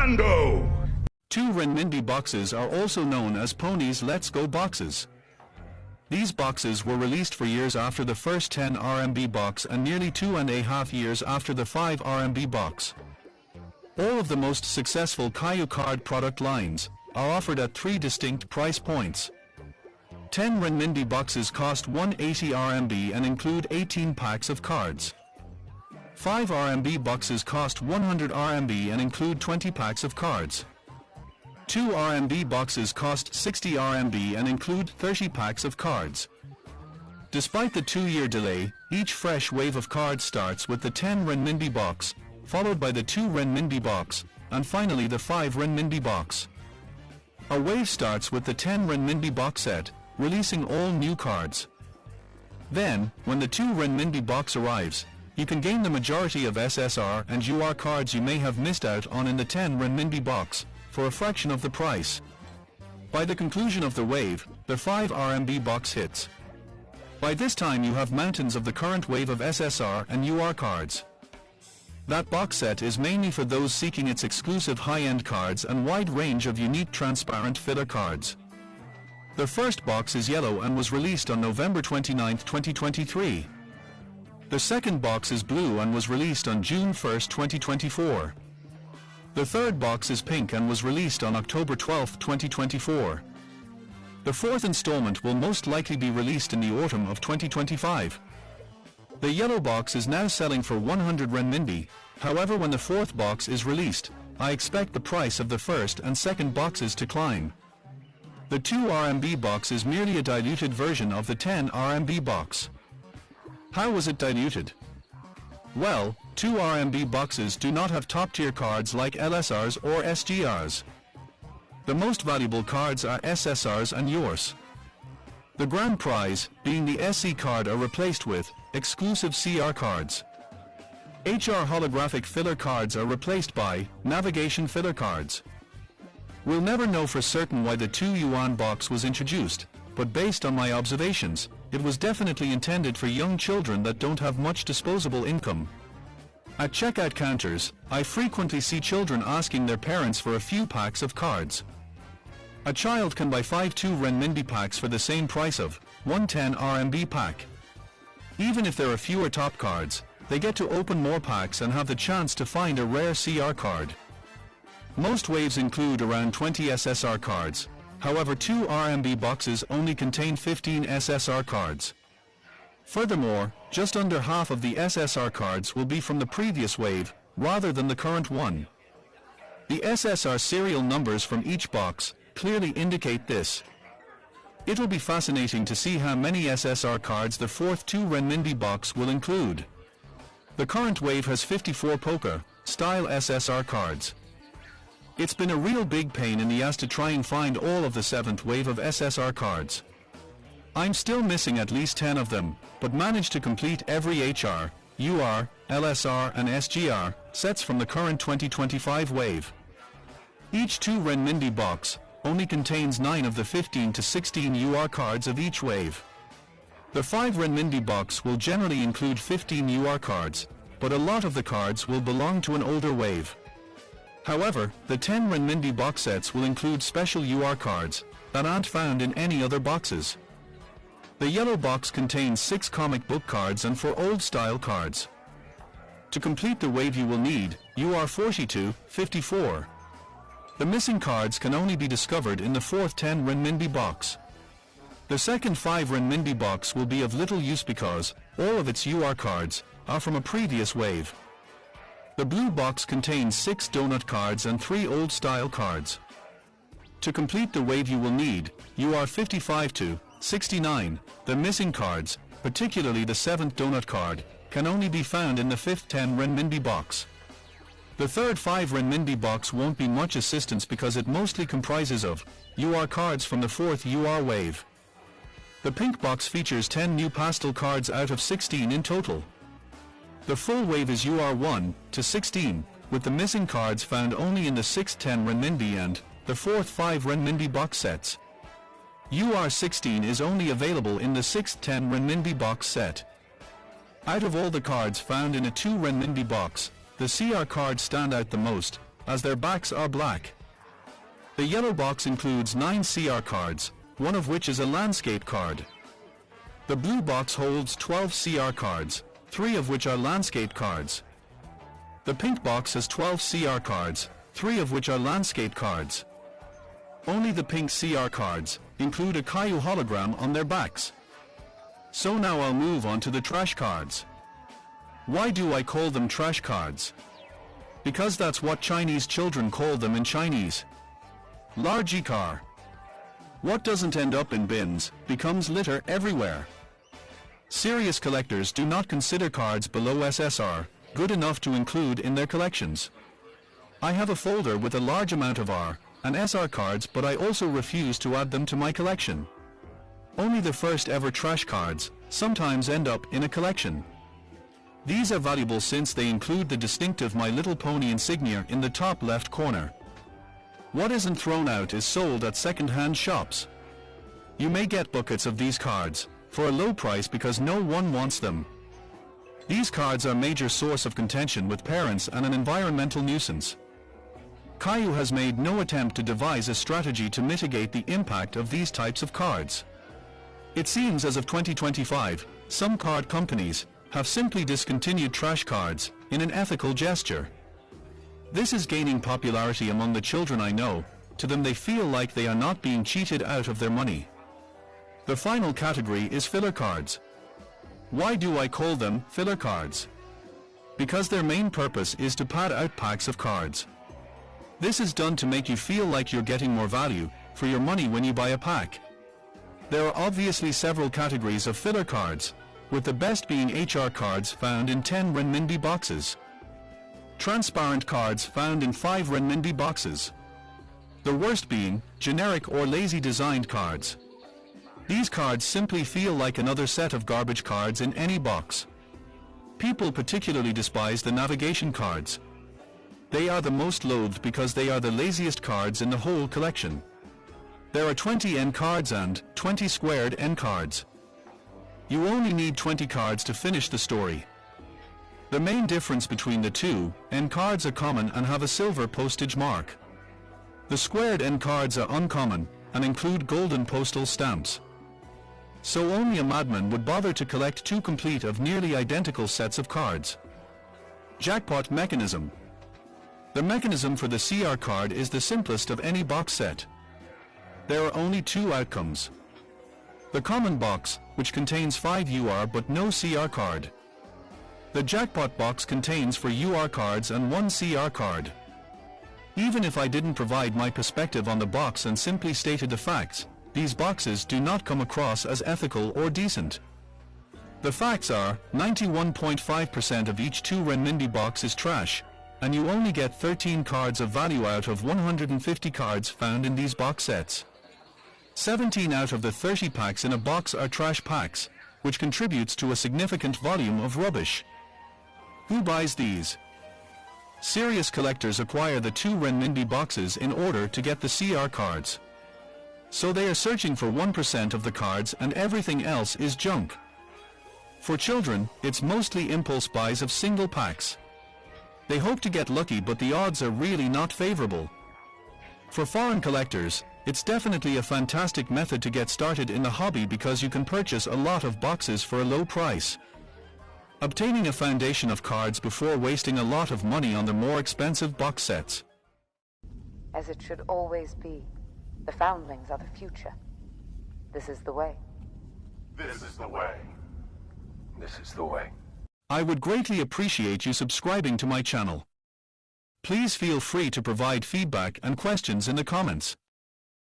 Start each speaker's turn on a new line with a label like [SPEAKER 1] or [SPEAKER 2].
[SPEAKER 1] Commando!
[SPEAKER 2] 2 renminbi boxes are also known as Ponies Let's Go boxes. These boxes were released for years after the first 10 RMB box and nearly 2.5 years after the 5 RMB box. All of the most successful Caillou card product lines are offered at 3 distinct price points. 10 renminbi boxes cost 180 RMB and include 18 packs of cards. 5 RMB boxes cost 100 RMB and include 20 packs of cards. 2 RMB boxes cost 60 RMB and include 30 packs of cards. Despite the 2-year delay, each fresh wave of cards starts with the 10 renminbi box, followed by the 2 renminbi box, and finally the 5 renminbi box. A wave starts with the 10 renminbi box set, releasing all new cards. Then, when the 2 renminbi box arrives, you can gain the majority of SSR and UR cards you may have missed out on in the 10 renminbi box, for a fraction of the price. By the conclusion of the wave, the 5 RMB box hits. By this time you have mountains of the current wave of SSR and UR cards. That box set is mainly for those seeking its exclusive high-end cards and wide range of unique transparent filler cards. The first box is yellow and was released on November 29, 2023. The second box is blue and was released on June 1, 2024. The third box is pink and was released on October 12, 2024. The fourth installment will most likely be released in the autumn of 2025. The yellow box is now selling for 100 renminbi, however when the fourth box is released, I expect the price of the first and second boxes to climb. The 2 RMB box is merely a diluted version of the 10 RMB box. How was it diluted? Well, 2 RMB boxes do not have top-tier cards like LSRs or SGRs. The most valuable cards are SSRs and URs. The grand prize, being the SC card, are replaced with exclusive CR cards. HR holographic filler cards are replaced by navigation filler cards. We'll never know for certain why the 2 yuan box was introduced, but based on my observations, it was definitely intended for young children that don't have much disposable income. At checkout counters, I frequently see children asking their parents for a few packs of cards. A child can buy 5 2 renminbi packs for the same price of 110 RMB pack. Even if there are fewer top cards, they get to open more packs and have the chance to find a rare CR card. Most waves include around 20 SSR cards, however 2 RMB boxes only contain 15 SSR cards. Furthermore, just under half of the SSR cards will be from the previous wave, rather than the current one. The SSR serial numbers from each box clearly indicate this. It'll be fascinating to see how many SSR cards the fourth 2 renminbi box will include. The current wave has 54 poker-style SSR cards. It's been a real big pain in the ass to try and find all of the 7th wave of SSR cards. I'm still missing at least 10 of them, but managed to complete every HR, UR, LSR and SGR sets from the current 2025 wave. Each 2 renminbi box only contains 9 of the 15 to 16 UR cards of each wave. The 5 renminbi box will generally include 15 UR cards, but a lot of the cards will belong to an older wave. However, the 10 renminbi box sets will include special UR cards that aren't found in any other boxes. The yellow box contains 6 comic book cards and 4 old-style cards. To complete the wave you will need UR 42, 54. The missing cards can only be discovered in the fourth 10 renminbi box. The second 5 renminbi box will be of little use because all of its UR cards are from a previous wave. The blue box contains 6 donut cards and 3 old-style cards. To complete the wave you will need UR 55 to 69. The missing cards, particularly the 7th donut card, can only be found in the 5th 10 renminbi box. The third 5 renminbi box won't be much assistance because it mostly comprises of UR cards from the 4th UR wave. The pink box features 10 new pastel cards out of 16 in total. The full wave is UR 1 to 16, with the missing cards found only in the 6th 10 renminbi and the 4th 5 renminbi box sets. UR 16 is only available in the 6th 10 renminbi box set. Out of all the cards found in a 2 renminbi box, the CR cards stand out the most, as their backs are black. The yellow box includes 9 CR cards, one of which is a landscape card. The blue box holds 12 CR cards, 3 of which are landscape cards. The pink box has 12 CR cards, 3 of which are landscape cards. Only the pink CR cards include a Caillou hologram on their backs. So now I'll move on to the trash cards. Why do I call them trash cards? Because that's what Chinese children call them in Chinese. Large car. What doesn't end up in bins becomes litter everywhere. Serious collectors do not consider cards below SSR good enough to include in their collections. I have a folder with a large amount of R and SR cards, but I also refuse to add them to my collection. Only the first ever trash cards sometimes end up in a collection. These are valuable since they include the distinctive My Little Pony insignia in the top left corner. What isn't thrown out is sold at second-hand shops. You may get buckets of these cards for a low price because no one wants them. These cards are a major source of contention with parents and an environmental nuisance. Caillou has made no attempt to devise a strategy to mitigate the impact of these types of cards. It seems as of 2025, some card companies have simply discontinued trash cards in an ethical gesture. This is gaining popularity among the children I know. To them, they feel like they are not being cheated out of their money. The final category is filler cards. Why do I call them filler cards? Because their main purpose is to pad out packs of cards. This is done to make you feel like you're getting more value for your money when you buy a pack. There are obviously several categories of filler cards, with the best being HR cards found in 10 renminbi boxes. Transparent cards found in 5 renminbi boxes. The worst being generic or lazy designed cards. These cards simply feel like another set of garbage cards in any box. People particularly despise the navigation cards. They are the most loathed because they are the laziest cards in the whole collection. There are 20 N cards and 20 squared N cards. You only need 20 cards to finish the story. The main difference between the two N cards are common and have a silver postage mark. The squared N cards are uncommon and include golden postal stamps. So only a madman would bother to collect 2 complete of nearly identical sets of cards. Jackpot mechanism. The mechanism for the CR card is the simplest of any box set. There are only 2 outcomes. The common box, which contains 5 UR but no CR card. The jackpot box contains 4 UR cards and 1 CR card. Even if I didn't provide my perspective on the box and simply stated the facts, these boxes do not come across as ethical or decent. The facts are, 91.5% of each 2 renminbi box is trash, and you only get 13 cards of value out of 150 cards found in these box sets. 17 out of the 30 packs in a box are trash packs, which contributes to a significant volume of rubbish. Who buys these? Serious collectors acquire the 2 renminbi boxes in order to get the CR cards. So they are searching for 1% of the cards and everything else is junk. For children, it's mostly impulse buys of single packs. They hope to get lucky, but the odds are really not favorable. For foreign collectors, it's definitely a fantastic method to get started in the hobby because you can purchase a lot of boxes for a low price. Obtaining a foundation of cards before wasting a lot of money on the more expensive box sets.
[SPEAKER 1] As it should always be, the foundlings are the future. This is the way.
[SPEAKER 3] This is the way. This is the way.
[SPEAKER 2] I would greatly appreciate you subscribing to my channel. Please feel free to provide feedback and questions in the comments.